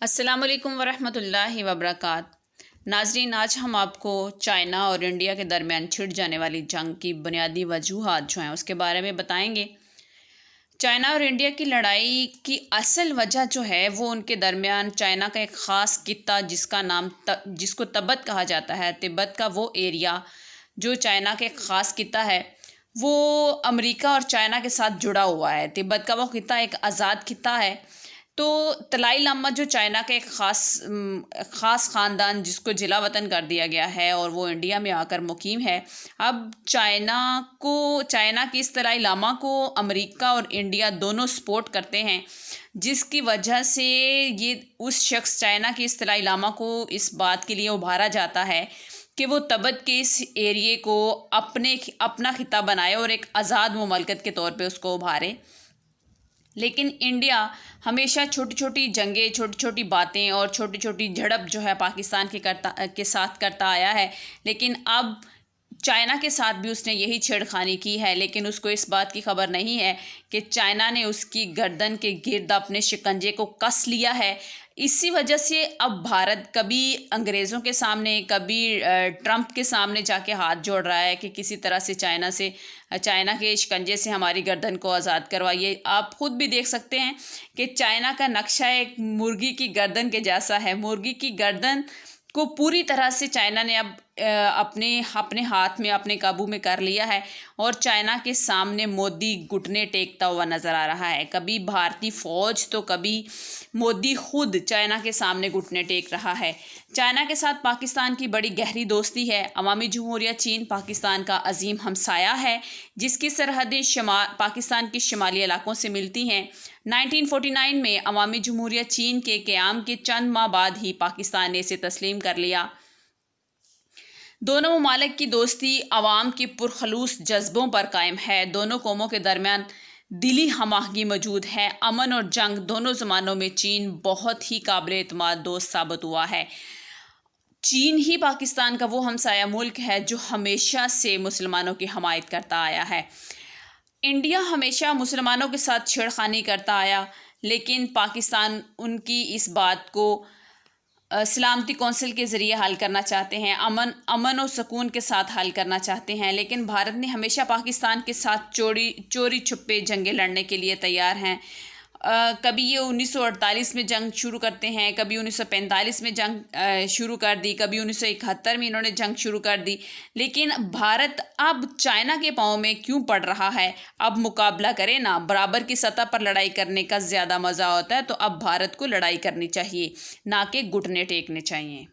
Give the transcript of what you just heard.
अस्सलामुअलैकुम वरहमतुल्लाहि वबरकात। नाजरीन, आज हम आपको चाइना और इंडिया के दरमियान छिड़ जाने वाली जंग की बुनियादी वजूहात जो हैं उसके बारे में बताएंगे। चाइना और इंडिया की लड़ाई की असल वजह जो है वो उनके दरमियान चाइना का एक ख़ास कित्ता जिसको तिब्बत कहा जाता है, तिब्बत का वो एरिया जो चाइना का एक ख़ास कित्ता है वो अमेरिका और चाइना के साथ जुड़ा हुआ है। तिब्बत का वो खित्ता एक आज़ाद खित्ता है। तो तलाई लामा जो चाइना का एक ख़ास ख़ानदान जिसको जिला वतन कर दिया गया है और वो इंडिया में आकर मुकीम है। अब चाइना की इस तलाई लामा को अमेरिका और इंडिया दोनों सपोर्ट करते हैं, जिसकी वजह से ये उस शख्स चाइना की इस तलाई लामा को इस बात के लिए उभारा जाता है कि वो तिब्बत के इस एरिए को अपना खिता बनाए और एक आज़ाद मुमलकत के तौर पे उसको उभारे। लेकिन इंडिया हमेशा छोटी छोटी जंगें, छोटी छोटी बातें और छोटी छोटी झड़प जो है पाकिस्तान के साथ करता आया है। लेकिन अब चाइना के साथ भी उसने यही छेड़खानी की है, लेकिन उसको इस बात की खबर नहीं है कि चाइना ने उसकी गर्दन के गिर्द अपने शिकंजे को कस लिया है। इसी वजह से अब भारत कभी अंग्रेज़ों के सामने, कभी ट्रंप के सामने जाके हाथ जोड़ रहा है कि किसी तरह से चाइना के शिकंजे से हमारी गर्दन को आज़ाद करवाइए। आप ख़ुद भी देख सकते हैं कि चाइना का नक्शा एक मुर्गी की गर्दन के जैसा है। मुर्गी की गर्दन को पूरी तरह से चाइना ने अब अपने हाथ में, अपने काबू में कर लिया है और चाइना के सामने मोदी घुटने टेकता हुआ नज़र आ रहा है। कभी भारतीय फ़ौज तो कभी मोदी खुद चाइना के सामने घुटने टेक रहा है। चाइना के साथ पाकिस्तान की बड़ी गहरी दोस्ती है। अवामी जमहूरिया चीन पाकिस्तान का अजीम हमसाया है, जिसकी सरहदें पाकिस्तान के शुमाली इलाकों से मिलती हैं। 1949 में अवामी जमहूरिया चीन के क़याम के चंद माह बाद ही पाकिस्तान ने इसे तस्लीम कर लिया। दोनों ममालिक की दोस्ती अवाम के पुरखलूस जज्बों पर कायम है। दोनों कौमों के दरमियान दिली हमाहंगी मौजूद है। अमन और जंग दोनों ज़मानों में चीन बहुत ही काबिल एतमाद दोस्त साबित हुआ है। चीन ही पाकिस्तान का वो हमसाया मुल्क है जो हमेशा से मुसलमानों की हमायत करता आया है। इंडिया हमेशा मुसलमानों के साथ छेड़खानी करता आया, लेकिन पाकिस्तान उनकी इस बात को सलामती कौंसिल के ज़रिए हल करना चाहते हैं, अमन और सुकून के साथ हल करना चाहते हैं। लेकिन भारत ने हमेशा पाकिस्तान के साथ चोरी छुपे जंगें लड़ने के लिए तैयार हैं। कभी ये 1948 में जंग शुरू करते हैं, कभी 1945 में जंग शुरू कर दी, कभी 1971 में इन्होंने जंग शुरू कर दी। लेकिन भारत अब चाइना के पाँव में क्यों पड़ रहा है? अब मुकाबला करे ना, बराबर की सतह पर लड़ाई करने का ज़्यादा मज़ा होता है। तो अब भारत को लड़ाई करनी चाहिए, ना कि घुटने टेकने चाहिए।